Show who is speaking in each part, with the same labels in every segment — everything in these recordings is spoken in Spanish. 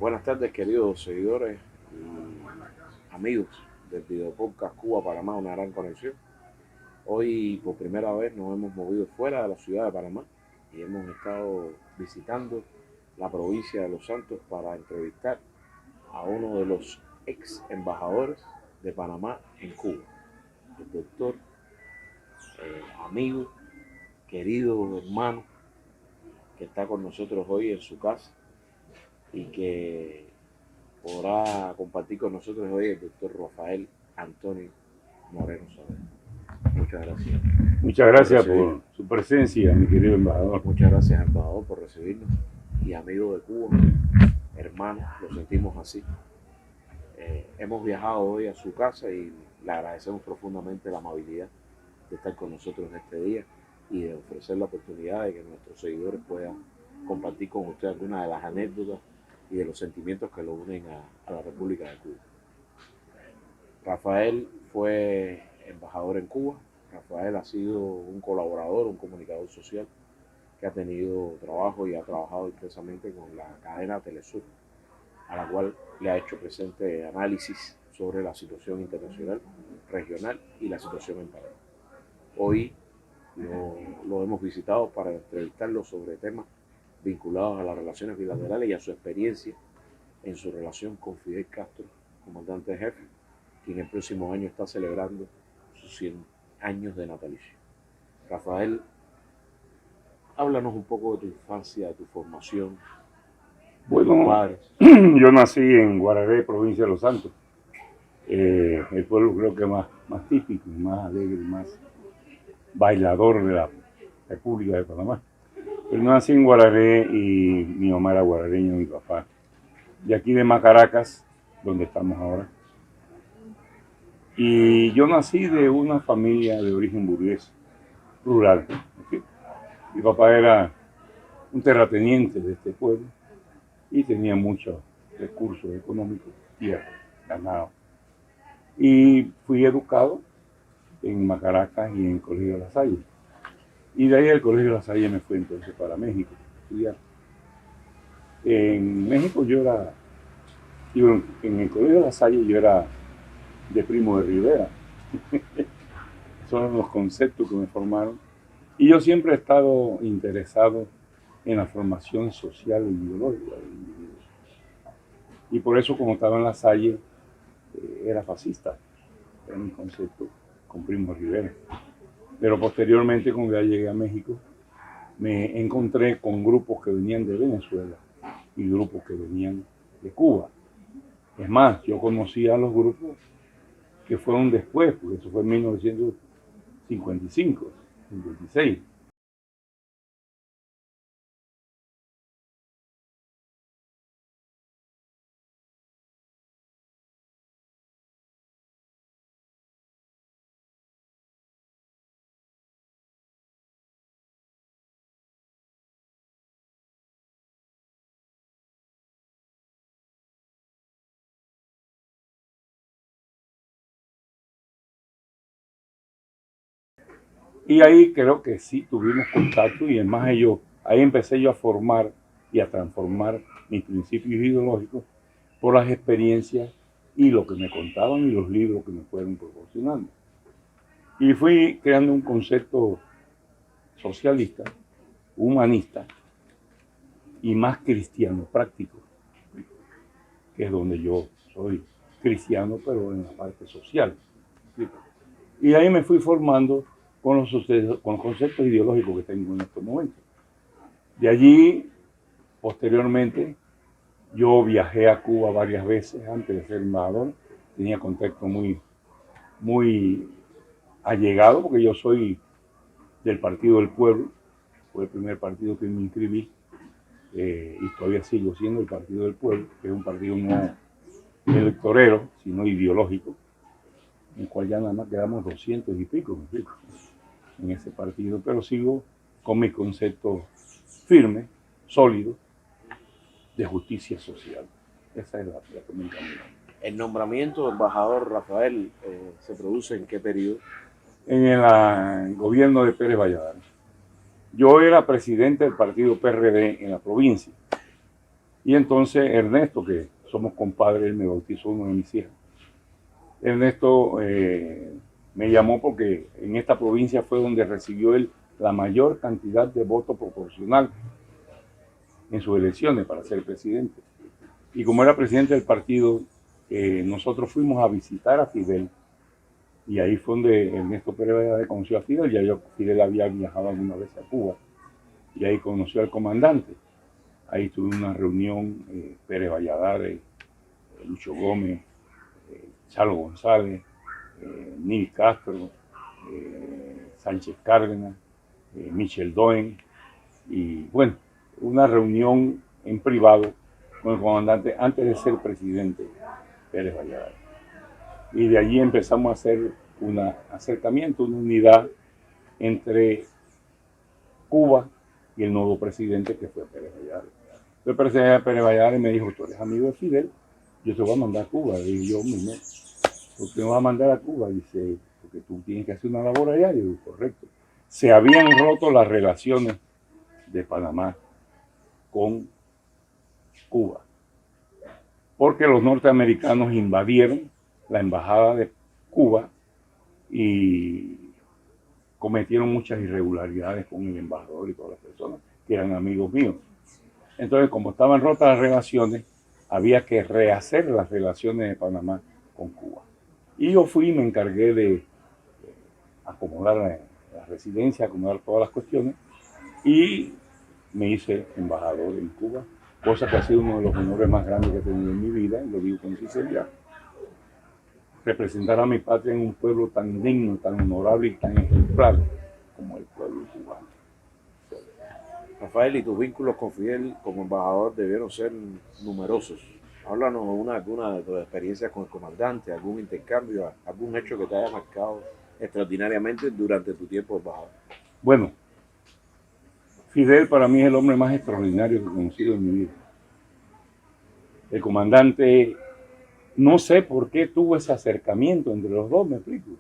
Speaker 1: Buenas tardes, queridos seguidores y amigos del video podcast Cuba-Panamá, una gran conexión. Hoy por primera vez nos hemos movido fuera de la ciudad de Panamá y hemos estado visitando la provincia de Los Santos para entrevistar a uno de los ex embajadores de Panamá en Cuba, el doctor, amigo, querido hermano, que está con nosotros hoy en su casa y que podrá compartir con nosotros hoy el doctor Rafael Antonio Moreno Saavedra. Muchas gracias.
Speaker 2: Muchas gracias por su presencia, mi querido embajador.
Speaker 1: Muchas gracias, embajador, por recibirnos. Y amigo de Cuba, hermano, lo sentimos así. Hemos viajado hoy a su casa y le agradecemos profundamente la amabilidad de estar con nosotros en este día y de ofrecer la oportunidad de que nuestros seguidores puedan compartir con usted algunas de las anécdotas y de los sentimientos que lo unen a la República de Cuba. Rafael fue embajador en Cuba. Rafael ha sido un colaborador, un comunicador social que ha tenido trabajo y ha trabajado intensamente con la cadena Telesur, a la cual le ha hecho presente análisis sobre la situación internacional, regional y la situación en Panamá. Hoy lo hemos visitado para entrevistarlo sobre temas vinculados a las relaciones bilaterales y a su experiencia en su relación con Fidel Castro, comandante jefe, quien el próximo año está celebrando sus 100 años de natalicio. Rafael, háblanos un poco de tu infancia, de tu formación, de tus padres.
Speaker 2: Yo nací en Guararé, provincia de Los Santos, el pueblo creo que más típico, más alegre, más bailador de la República de Panamá. Pero nací en Guararé y mi mamá era guarareña, mi papá. De aquí de Macaracas, donde estamos ahora. Y yo nací de una familia de origen burgués, rural. Mi papá era un terrateniente de este pueblo y tenía muchos recursos económicos, tierra, ganado. Y fui educado en Macaracas y en el Colegio de La Salle. Y de ahí del Colegio de La Salle me fui entonces para México a estudiar. En México en el Colegio de La Salle yo era de Primo de Rivera. Son los conceptos que me formaron. Y yo siempre he estado interesado en la formación social e ideológica del individuo. Y por eso, como estaba en La Salle, era fascista. Era mi concepto con Primo de Rivera. Pero posteriormente, cuando ya llegué a México, me encontré con grupos que venían de Venezuela y grupos que venían de Cuba. Es más, yo conocí a los grupos que fueron después, porque eso fue en 1955, 56. Y ahí creo que sí tuvimos contacto y es más ahí empecé yo a formar y a transformar mis principios ideológicos por las experiencias y lo que me contaban y los libros que me fueron proporcionando. Y fui creando un concepto socialista, humanista y más cristiano, práctico, que es donde yo soy cristiano, pero en la parte social. Y ahí me fui formando con los conceptos ideológicos que tengo en estos momentos. De allí, posteriormente, yo viajé a Cuba varias veces antes de ser embajador. Tenía contacto muy allegado, porque yo soy del Partido del Pueblo. Fue el primer partido que me inscribí y todavía sigo siendo el Partido del Pueblo, que es un partido no electorero, sino ideológico, en el cual ya nada más quedamos 200 y pico, en ese partido, pero sigo con mi concepto firme, sólido, de justicia social. Esa es la que me encanta.
Speaker 1: ¿El nombramiento de embajador Rafael se produce en qué periodo?
Speaker 2: En el gobierno de Pérez Valladares. Yo era presidente del partido PRD en la provincia. Y entonces Ernesto, que somos compadres, él me bautizó uno de mis hijas. Ernesto me llamó porque en esta provincia fue donde recibió él la mayor cantidad de votos proporcional en sus elecciones para ser presidente. Y como era presidente del partido, nosotros fuimos a visitar a Fidel. Y ahí fue donde Ernesto Pérez Valladares conoció a Fidel. Ya Fidel había viajado alguna vez a Cuba. Y ahí conoció al comandante. Ahí tuve una reunión, Pérez Valladares, Lucho Gómez, Chalo González, Nil Castro, Sánchez Cárdenas, Michel Doen. Y bueno, una reunión en privado con el comandante antes de ser presidente Pérez Valladares. Y de allí empezamos a hacer un acercamiento, una unidad entre Cuba y el nuevo presidente que fue Pérez Valladares. El presidente Pérez Valladares me dijo, tú eres amigo de Fidel, yo te voy a mandar a Cuba. Y yo mismo, ¿por qué me vas a mandar a Cuba? Dice, porque tú tienes que hacer una labor allá. Y yo digo, correcto. Se habían roto las relaciones de Panamá con Cuba, porque los norteamericanos invadieron la embajada de Cuba y cometieron muchas irregularidades con el embajador y todas las personas que eran amigos míos. Entonces, como estaban rotas las relaciones, había que rehacer las relaciones de Panamá con Cuba. Y yo fui y me encargué de acomodar la residencia, acomodar todas las cuestiones, y me hice embajador en Cuba, cosa que ha sido uno de los honores más grandes que he tenido en mi vida, y lo digo con sinceridad. Representar a mi patria en un pueblo tan digno, tan honorable y tan ejemplar como el pueblo cubano.
Speaker 1: Rafael, y tus vínculos con Fidel como embajador debieron ser numerosos. Háblanos alguna de tus experiencias con el comandante, algún intercambio, algún hecho que te haya marcado extraordinariamente durante tu tiempo de embajador.
Speaker 2: Bueno, Fidel para mí es el hombre más extraordinario que he conocido en mi vida. El comandante, no sé por qué tuvo ese acercamiento entre los dos, me explico.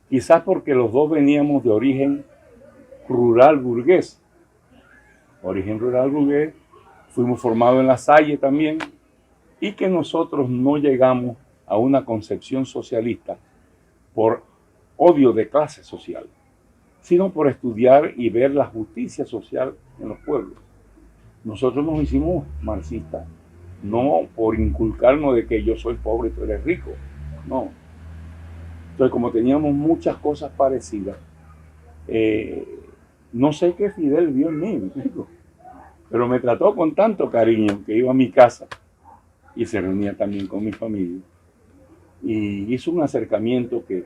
Speaker 2: Quizás porque los dos veníamos de origen rural burgués. Origen rural burgués, fuimos formados en La Salle también, y que nosotros no llegamos a una concepción socialista por odio de clase social, sino por estudiar y ver la justicia social en los pueblos. Nosotros nos hicimos marxistas, no por inculcarnos de que yo soy pobre y tú eres rico, no. Entonces, como teníamos muchas cosas parecidas, no sé qué Fidel vio en mí, me digo, pero me trató con tanto cariño que iba a mi casa y se reunía también con mi familia. Y hizo un acercamiento que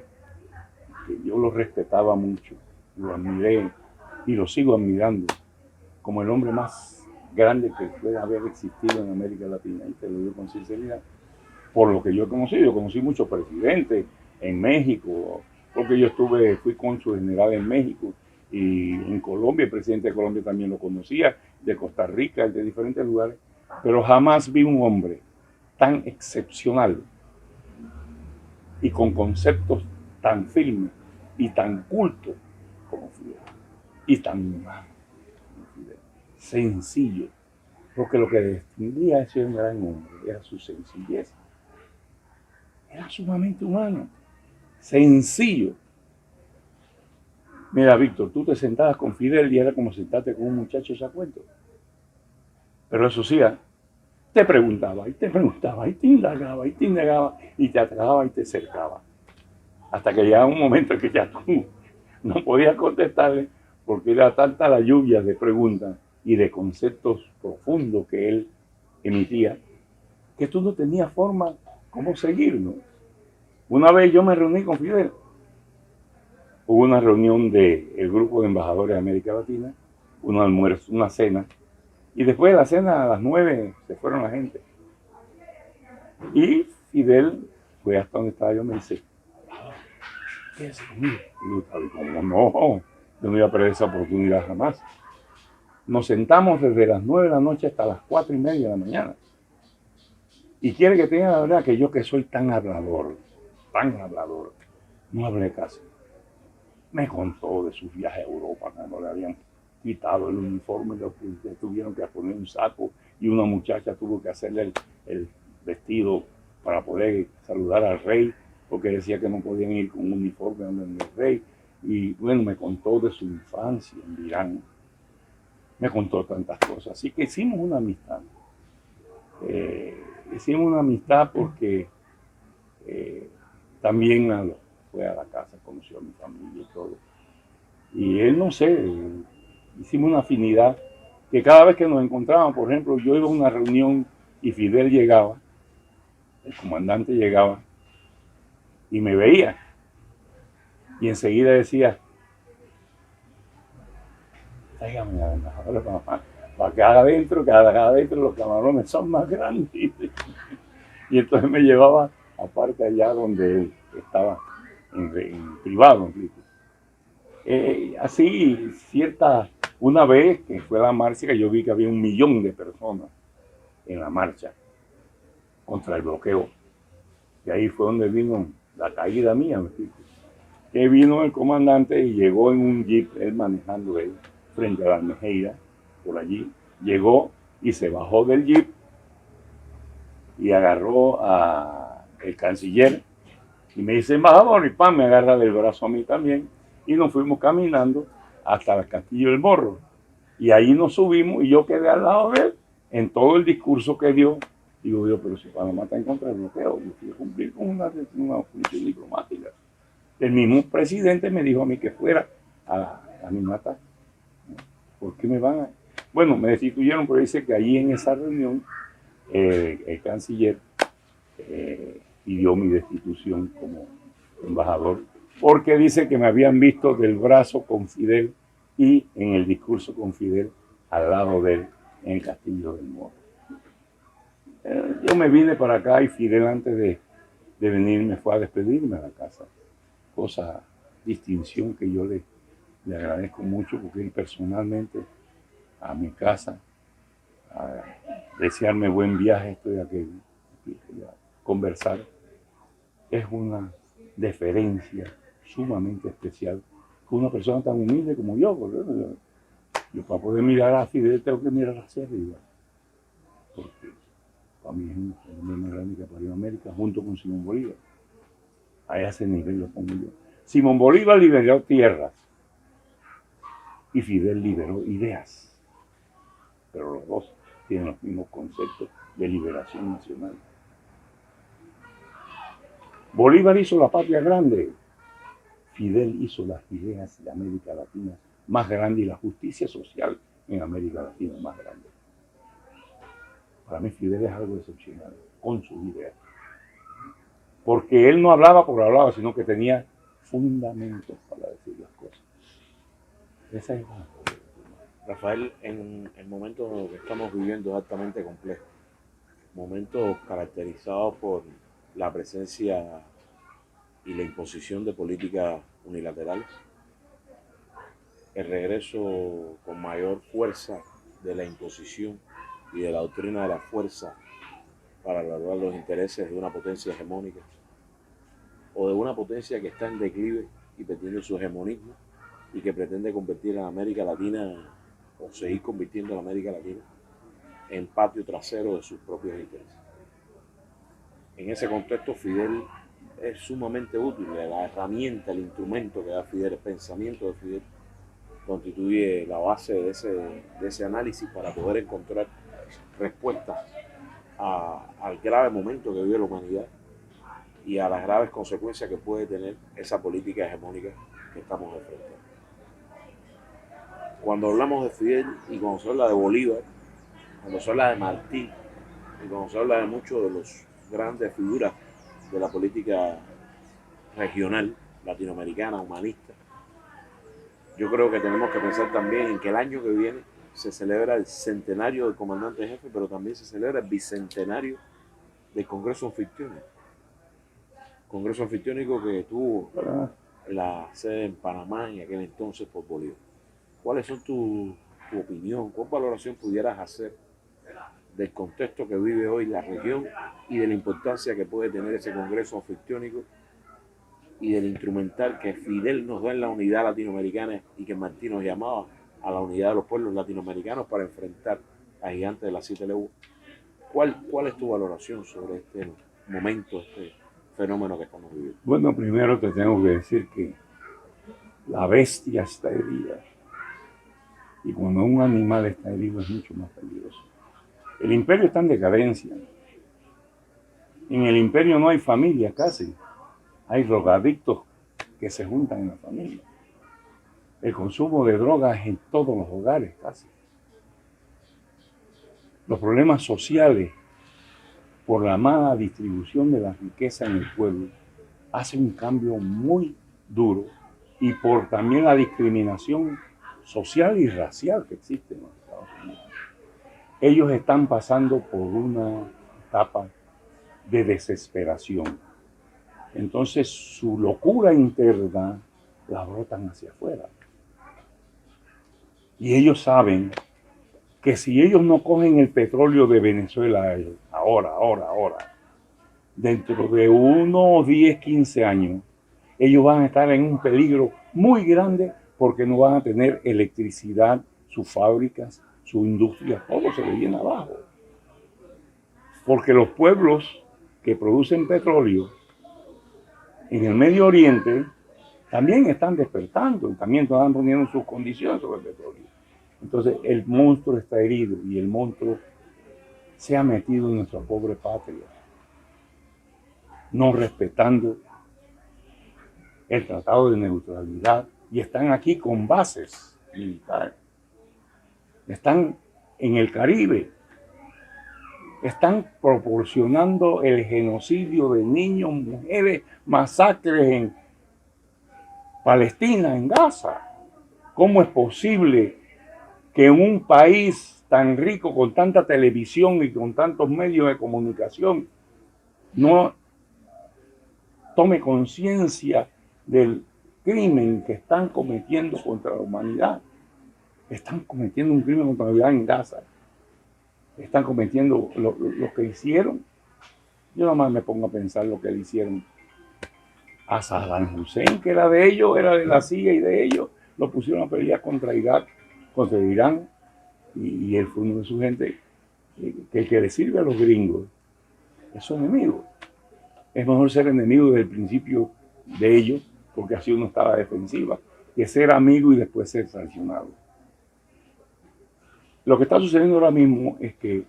Speaker 2: yo lo respetaba mucho, lo admiré y lo sigo admirando como el hombre más grande que puede haber existido en América Latina, y te lo digo con sinceridad, por lo que yo he conocido. Yo conocí muchos presidentes en México, porque yo fui cónsul general en México y en Colombia, el presidente de Colombia también lo conocía, de Costa Rica, de diferentes lugares, pero jamás vi un hombre tan excepcional y con conceptos tan firmes y tan cultos como Fidel, y tan humano como Fidel, sencillo, porque lo que distinguía a ese gran hombre era su sencillez. Era sumamente humano, sencillo. Mira, Víctor, tú te sentabas con Fidel y era como sentarte con un muchacho ese cuento. Pero eso sí, te preguntaba y te preguntaba y te indagaba y te indagaba y te atrapaba y te cercaba. Hasta que llegaba un momento en que ya tú no podías contestarle porque era tanta la lluvia de preguntas y de conceptos profundos que él emitía que tú no tenías forma cómo seguirlo. Una vez yo me reuní con Fidel. Hubo una reunión del grupo de embajadores de América Latina, un almuerzo, una cena, y después de la cena a las 9 se fueron la gente. Y Fidel fue hasta donde estaba yo, me dice, ¿qué es conmigo? Y yo, como no, yo no iba a perder esa oportunidad jamás. Nos sentamos desde las 9 de la noche hasta las 4:30 de la mañana. Y quiere que tenga la verdad que yo, que soy tan hablador, no hablé casi. Me contó de sus viajes a Europa cuando le habían quitado el uniforme, le tuvieron que poner un saco y una muchacha tuvo que hacerle el vestido para poder saludar al rey, porque decía que no podían ir con un uniforme donde el rey. Y bueno, me contó de su infancia en Irán, me contó tantas cosas. Así que hicimos una amistad. Hicimos una amistad porque también fue a la casa, conoció a mi familia y todo. Y él, no sé, hicimos una afinidad que cada vez que nos encontrábamos, por ejemplo, yo iba a una reunión y Fidel llegaba, el comandante llegaba y me veía. Y enseguida decía, tráigame a la embajadora para que adentro los camarones son más grandes. Y entonces me llevaba aparte allá donde él estaba, en privado. Así, una vez que fue la marcha, que yo vi que había 1 millón de personas en la marcha contra el bloqueo. Y ahí fue donde vino la caída mía, que vino el comandante y llegó en un jeep, él manejando él, frente a la Almejeira, por allí, llegó y se bajó del jeep y agarró al canciller y me dice, embajador, y pan, me agarra del brazo a mí también, y nos fuimos caminando hasta el Castillo del Morro. Y ahí nos subimos y yo quedé al lado de él en todo el discurso que dio. Digo yo, pero si Panamá está en contra del bloqueo, yo quiero cumplir con una función diplomática. El mismo presidente me dijo a mí que fuera a mi mata. ¿Por qué me van a...? Bueno, me destituyeron, pero dice que allí en esa reunión el canciller pidió mi destitución como embajador, porque dice que me habían visto del brazo con Fidel y en el discurso con Fidel al lado de él en el Castillo del Morro. Yo me vine para acá y Fidel antes de venir me fue a despedirme a la casa. Cosa, distinción que yo le agradezco mucho, porque él personalmente a mi casa a desearme buen viaje, esto y aquello, conversar, es una deferencia sumamente especial con una persona tan humilde como yo. Yo para poder mirar a Fidel tengo que mirar hacia arriba, porque para mí es un hombre más grande que parió América, junto con Simón Bolívar. A ese nivel lo pongo yo. Simón Bolívar liberó tierras y Fidel liberó ideas, pero los dos tienen los mismos conceptos de liberación nacional. Bolívar hizo la patria grande, Fidel hizo las ideas de América Latina más grande y la justicia social en América Latina más grande. Para mí Fidel es algo excepcional con sus ideas, porque él no hablaba por hablar, sino que tenía fundamentos para decir las cosas. Esa es la...
Speaker 1: Rafael, en el momento que estamos viviendo es altamente complejo, momento caracterizado por la presencia y la imposición de políticas unilaterales, el regreso con mayor fuerza de la imposición y de la doctrina de la fuerza para lograr los intereses de una potencia hegemónica o de una potencia que está en declive y perdiendo su hegemonismo y que pretende convertir a América Latina o seguir convirtiendo a América Latina en patio trasero de sus propios intereses. En ese contexto, Fidel es sumamente útil. La herramienta, el instrumento que da Fidel, el pensamiento de Fidel, constituye la base de ese análisis para poder encontrar respuestas al grave momento que vive la humanidad y a las graves consecuencias que puede tener esa política hegemónica que estamos enfrentando. Cuando hablamos de Fidel y cuando se habla de Bolívar, cuando se habla de Martí y cuando se habla de muchos de los grandes figuras de la política regional, latinoamericana, humanista, yo creo que tenemos que pensar también en que el año que viene se celebra el centenario del comandante jefe, pero también se celebra el bicentenario del Congreso Anfictiónico. Congreso Anfictiónico que tuvo la sede en Panamá en aquel entonces por Bolívar. ¿Cuáles son tu opinión? ¿Cuál valoración pudieras hacer del contexto que vive hoy la región y de la importancia que puede tener ese Congreso Anfictiónico y del instrumental que Fidel nos da en la unidad latinoamericana y que Martí nos llamaba a la unidad de los pueblos latinoamericanos para enfrentar a Gigante de las Siete Leguas. ¿Cuál es tu valoración sobre este momento, este fenómeno que estamos viviendo?
Speaker 2: Bueno, primero te tengo que decir que la bestia está herida. Y cuando un animal está herido es mucho más peligroso. El imperio está en decadencia. En el imperio no hay familia casi. Hay drogadictos que se juntan en la familia. El consumo de drogas en todos los hogares casi. Los problemas sociales por la mala distribución de la riqueza en el pueblo hacen un cambio muy duro, y por también la discriminación social y racial que existe en los Estados Unidos. Ellos están pasando por una etapa de desesperación. Entonces su locura interna la brotan hacia afuera. Y ellos saben que si ellos no cogen el petróleo de Venezuela ahora, dentro de unos 10, 15 años, ellos van a estar en un peligro muy grande porque no van a tener electricidad, sus fábricas, su industria, todo se le viene abajo. Porque los pueblos que producen petróleo en el Medio Oriente también están despertando y también están poniendo sus condiciones sobre el petróleo. Entonces el monstruo está herido y el monstruo se ha metido en nuestra pobre patria, no respetando el Tratado de Neutralidad, y están aquí con bases militares. Están en el Caribe. Están proporcionando el genocidio de niños, mujeres, masacres en Palestina, en Gaza. ¿Cómo es posible que en un país tan rico, con tanta televisión y con tantos medios de comunicación, no tome conciencia del crimen que están cometiendo contra la humanidad? Están cometiendo un crimen contra la humanidad en Gaza. Están cometiendo lo que hicieron. Yo nada más me pongo a pensar lo que le hicieron a Saddam Hussein, que era de ellos, era de la CIA y de ellos. Lo pusieron a pelear contra Irak, contra Irán, y él fue uno de su gente que le sirve a los gringos es su enemigo. Es mejor ser enemigo desde el principio de ellos, porque así uno está a la defensiva, que ser amigo y después ser traicionado. Lo que está sucediendo ahora mismo es que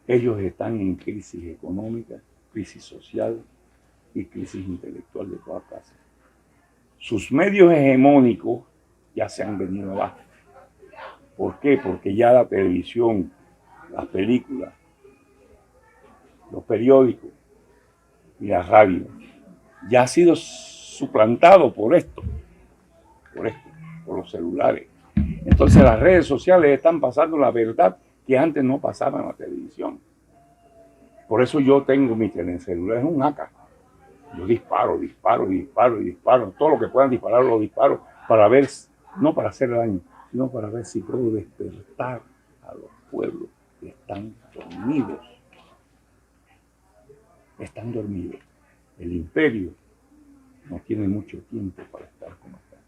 Speaker 2: ellos están en crisis económica, crisis social y crisis intelectual de toda clase. Sus medios hegemónicos ya se han venido abajo. ¿Por qué? Porque ya la televisión, las películas, los periódicos y la radio ya ha sido suplantado por los celulares. Entonces las redes sociales están pasando la verdad que antes no pasaba en la televisión. Por eso yo tengo mi celular, es un AK. Yo disparo. Todo lo que puedan disparar lo disparo para ver, no para hacer daño, sino para ver si puedo despertar a los pueblos que están dormidos. Están dormidos. El imperio no tiene mucho tiempo para estar como están.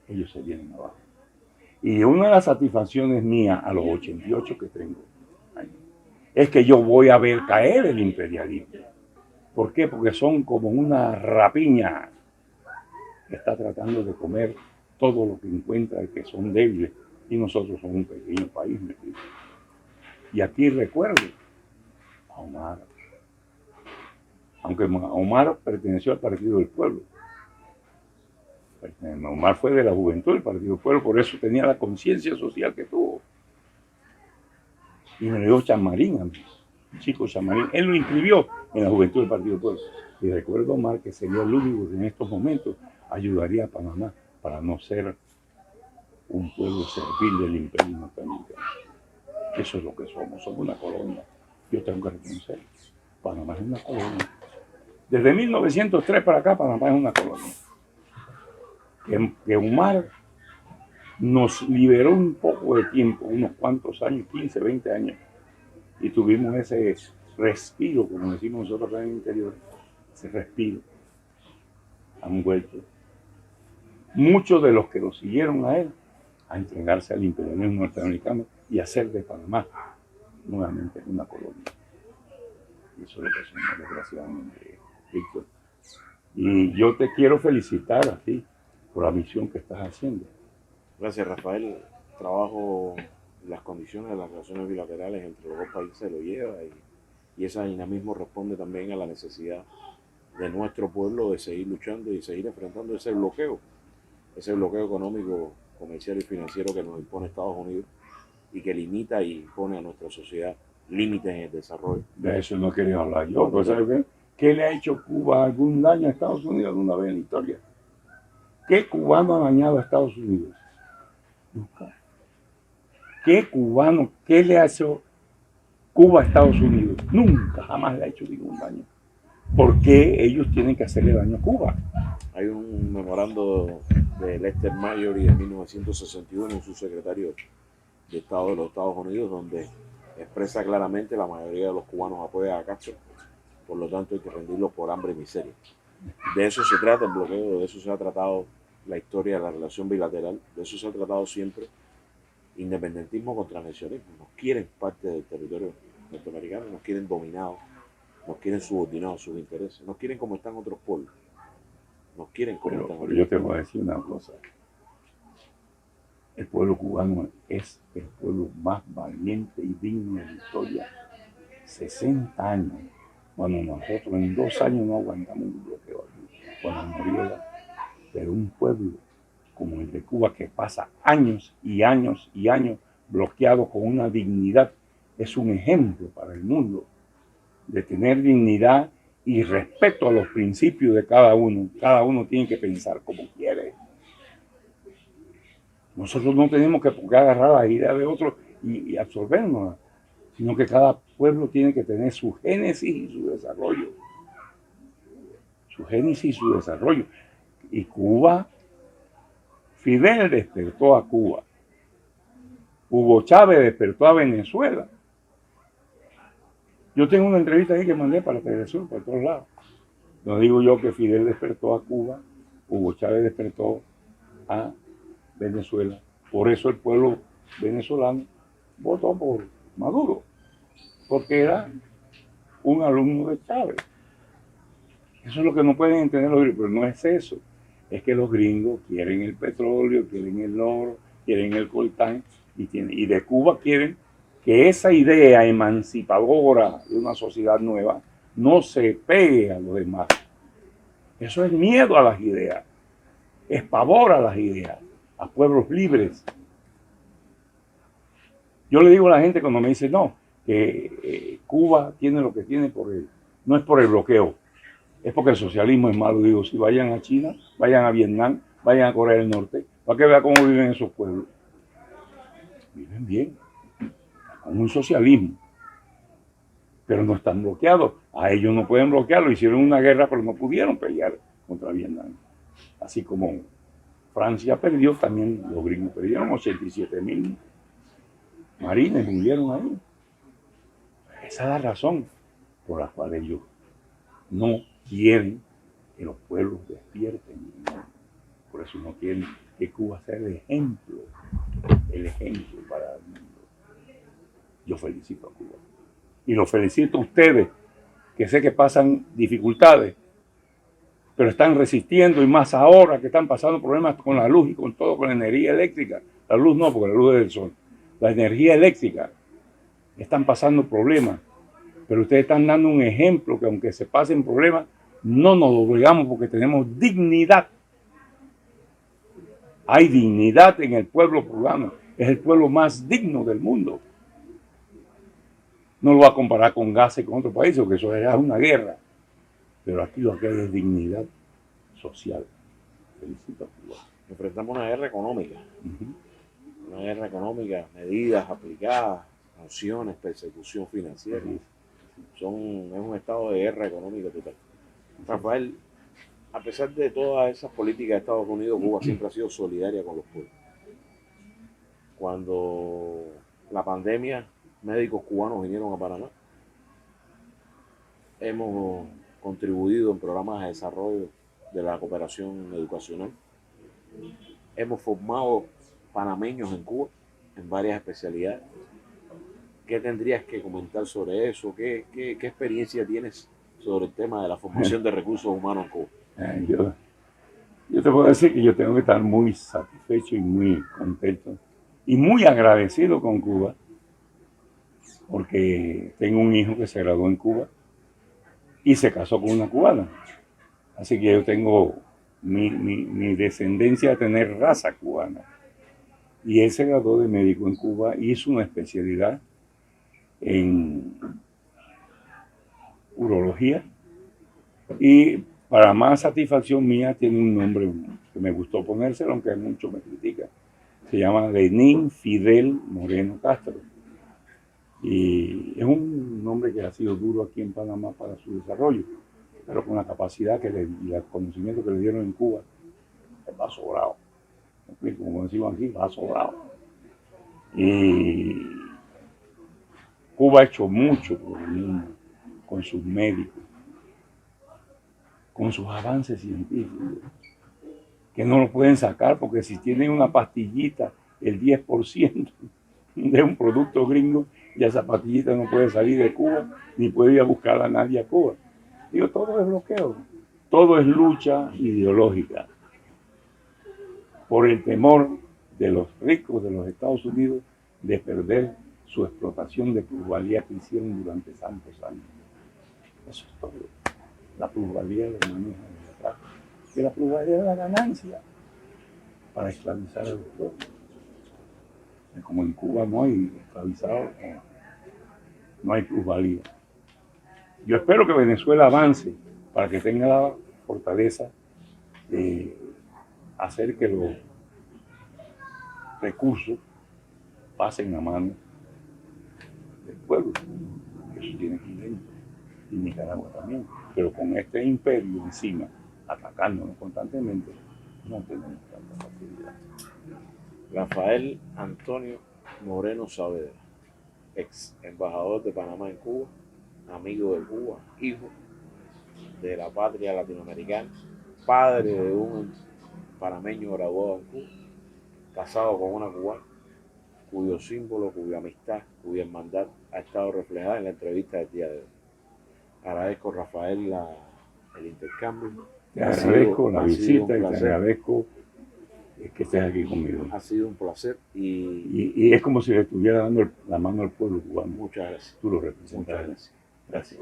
Speaker 2: Ellos se vienen abajo. Y una de las satisfacciones mías a los 88 que tengo es que yo voy a ver caer el imperialismo. ¿Por qué? Porque son como una rapiña que está tratando de comer todo lo que encuentra y que son débiles. Y nosotros somos un pequeño país, ¿me explico? Y aquí recuerdo a Omar. Aunque Omar perteneció al Partido del Pueblo. Omar fue de la juventud del Partido del Pueblo, por eso tenía la conciencia social que tuvo. Y me lo dio Chamarín a mí, un chico Chamarín. Él lo inscribió en la juventud del Partido del Pueblo. Y recuerdo a Omar que sería el único que en estos momentos ayudaría a Panamá para no ser un pueblo servil del imperio norteamericano. Eso es lo que somos una colonia. Yo tengo que reconocer, Panamá es una colonia. Desde 1903 para acá, Panamá es una colonia. Que Omar nos liberó un poco de tiempo, unos cuantos años, 15, 20 años, y tuvimos ese respiro, como decimos nosotros acá en el interior, ese respiro. Han vuelto muchos de los que lo siguieron a él a entregarse al imperialismo norteamericano y hacer de Panamá nuevamente una colonia. Y eso es lo que somos, desgraciadamente, Víctor. Y yo te quiero felicitar a ti por la misión que estás haciendo.
Speaker 1: Gracias, Rafael. El trabajo, las condiciones de las relaciones bilaterales entre los dos países lo lleva y ese dinamismo responde también a la necesidad de nuestro pueblo de seguir luchando y seguir enfrentando ese bloqueo económico, comercial y financiero que nos impone Estados Unidos y que limita y impone a nuestra sociedad límites en el desarrollo.
Speaker 2: De eso no quería hablar yo, pero ¿sabes qué? ¿Qué le ha hecho Cuba algún daño a Estados Unidos alguna vez en la historia? ¿Qué cubano ha dañado a Estados Unidos? Nunca. ¿Qué cubano, qué le ha hecho Cuba a Estados Unidos? Nunca, jamás le ha hecho ningún daño. ¿Por qué ellos tienen que hacerle daño a Cuba?
Speaker 1: Hay un memorando de Lester Marjorie de 1961, un subsecretario de Estado de los Estados Unidos, donde expresa claramente la mayoría de los cubanos apoya a Castro, por lo tanto hay que rendirlos por hambre y miseria. De eso se trata el bloqueo, de eso se ha tratado la historia de la relación bilateral, de eso se ha tratado siempre. Independentismo contra nacionalismo. Nos quieren parte del territorio norteamericano, nos quieren dominados, nos quieren subordinados a sus intereses, nos quieren como están otros pueblos, nos quieren como están
Speaker 2: Pero yo te voy a decir una cosa. El pueblo cubano es el pueblo más valiente y digno de la historia. 60 años. Cuando nosotros en 2 años no aguantamos un bloqueo aquí, cuando Noriega, pero un pueblo como el de Cuba que pasa años y años y años bloqueado con una dignidad, es un ejemplo para el mundo de tener dignidad y respeto a los principios de cada uno. Cada uno tiene que pensar como quiere. Nosotros no tenemos que agarrar las ideas de otros y absorbernos, sino que cada pueblo tiene que tener su génesis y su desarrollo. Su génesis y su desarrollo. Y Cuba, Fidel despertó a Cuba. Hugo Chávez despertó a Venezuela. Yo tengo una entrevista ahí que mandé para la televisión, por todos lados. No digo yo que Fidel despertó a Cuba, Hugo Chávez despertó a Venezuela. Por eso el pueblo venezolano votó por Maduro, porque era un alumno de Chávez. Eso es lo que no pueden entender los gringos, pero no es eso. Es que los gringos quieren el petróleo, quieren el oro, quieren el coltán y de Cuba quieren que esa idea emancipadora de una sociedad nueva no se pegue a los demás. Eso es miedo a las ideas, es pavor a las ideas, a pueblos libres. Yo le digo a la gente cuando me dice, no, que Cuba tiene lo que tiene no es por el bloqueo, es porque el socialismo es malo. Digo, si vayan a China, vayan a Vietnam, vayan a Corea del Norte, para que vean cómo viven esos pueblos. Viven bien, con un socialismo, pero no están bloqueados. A ellos no pueden bloquearlo, hicieron una guerra, pero no pudieron pelear contra Vietnam. Así como Francia perdió, también los gringos perdieron 87,000 marines, murieron ahí. Esa es la razón por la cual ellos no quieren que los pueblos despierten. Por eso no quieren que Cuba sea el ejemplo para el mundo. Yo felicito a Cuba. Y los felicito a ustedes, que sé que pasan dificultades, pero están resistiendo, y más ahora que están pasando problemas con la luz y con todo, con la energía eléctrica. La luz no, porque la luz es del sol. La energía eléctrica, están pasando problemas, pero ustedes están dando un ejemplo que aunque se pasen problemas, no nos doblegamos porque tenemos dignidad. Hay dignidad en el pueblo cubano, es el pueblo más digno del mundo. No lo va a comparar con Gaza y con otros países, porque eso era una guerra. Pero aquí lo que hay es dignidad social. Felicito a Cuba.
Speaker 1: Enfrentamos una guerra económica. Una guerra económica, medidas aplicadas, sanciones, persecución financiera. Es un estado de guerra económica total. Rafael, a pesar de todas esas políticas de Estados Unidos, Cuba siempre ha sido solidaria con los pueblos. Cuando la pandemia, médicos cubanos vinieron a Panamá. Hemos contribuido en programas de desarrollo de la cooperación educacional. Hemos formado panameños en Cuba en varias especialidades. ¿Qué tendrías que comentar sobre eso? ¿Qué experiencia tienes sobre el tema de la formación de recursos humanos en Cuba?
Speaker 2: Yo te puedo decir que yo tengo que estar muy satisfecho y muy contento y muy agradecido con Cuba, porque tengo un hijo que se graduó en Cuba y se casó con una cubana. Así que yo tengo mi descendencia a tener raza cubana. Y él se graduó de médico en Cuba, hizo una especialidad en urología y para más satisfacción mía tiene un nombre que me gustó ponérselo, aunque muchos me critican. Se llama Lenín Fidel Moreno Castro. Y es un nombre que ha sido duro aquí en Panamá para su desarrollo, pero con la capacidad y el conocimiento que le dieron en Cuba, va sobrado. Como decimos aquí, va sobrado. Y Cuba ha hecho mucho por el mundo, con sus médicos, con sus avances científicos, que no lo pueden sacar porque si tienen una pastillita, el 10% de un producto gringo, ya esa pastillita no puede salir de Cuba, ni puede ir a buscar a nadie a Cuba. Digo, todo es bloqueo, todo es lucha ideológica, por el temor de los ricos de los Estados Unidos de perder su explotación de plusvalía que hicieron durante tantos años. Eso es todo. La plusvalía lo maneja de atrás. Que la plusvalía es la ganancia para esclavizar a los pueblos. Como en Cuba no hay esclavizados, no hay plusvalía. Yo espero que Venezuela avance para que tenga la fortaleza de hacer que los recursos pasen a mano del pueblo. Eso tiene que ir dentro. Y Nicaragua también. Pero con este imperio encima, atacándonos constantemente, no tenemos tanta facilidad.
Speaker 1: Rafael Antonio Moreno Saavedra, ex embajador de Panamá en Cuba, amigo de Cuba, hijo de la patria latinoamericana, padre de un panameño graduado en Cuba, casado con una cubana, cuyo símbolo, cuya amistad, cuya hermandad ha estado reflejada en la entrevista del día de hoy. Agradezco, Rafael, el intercambio.
Speaker 2: Te agradezco la visita y te agradezco que estés aquí conmigo.
Speaker 1: Ha sido un placer
Speaker 2: y es como si le estuviera dando la mano al pueblo cubano.
Speaker 1: Muchas gracias.
Speaker 2: Tú lo representas.
Speaker 1: Muchas gracias.
Speaker 2: Gracias.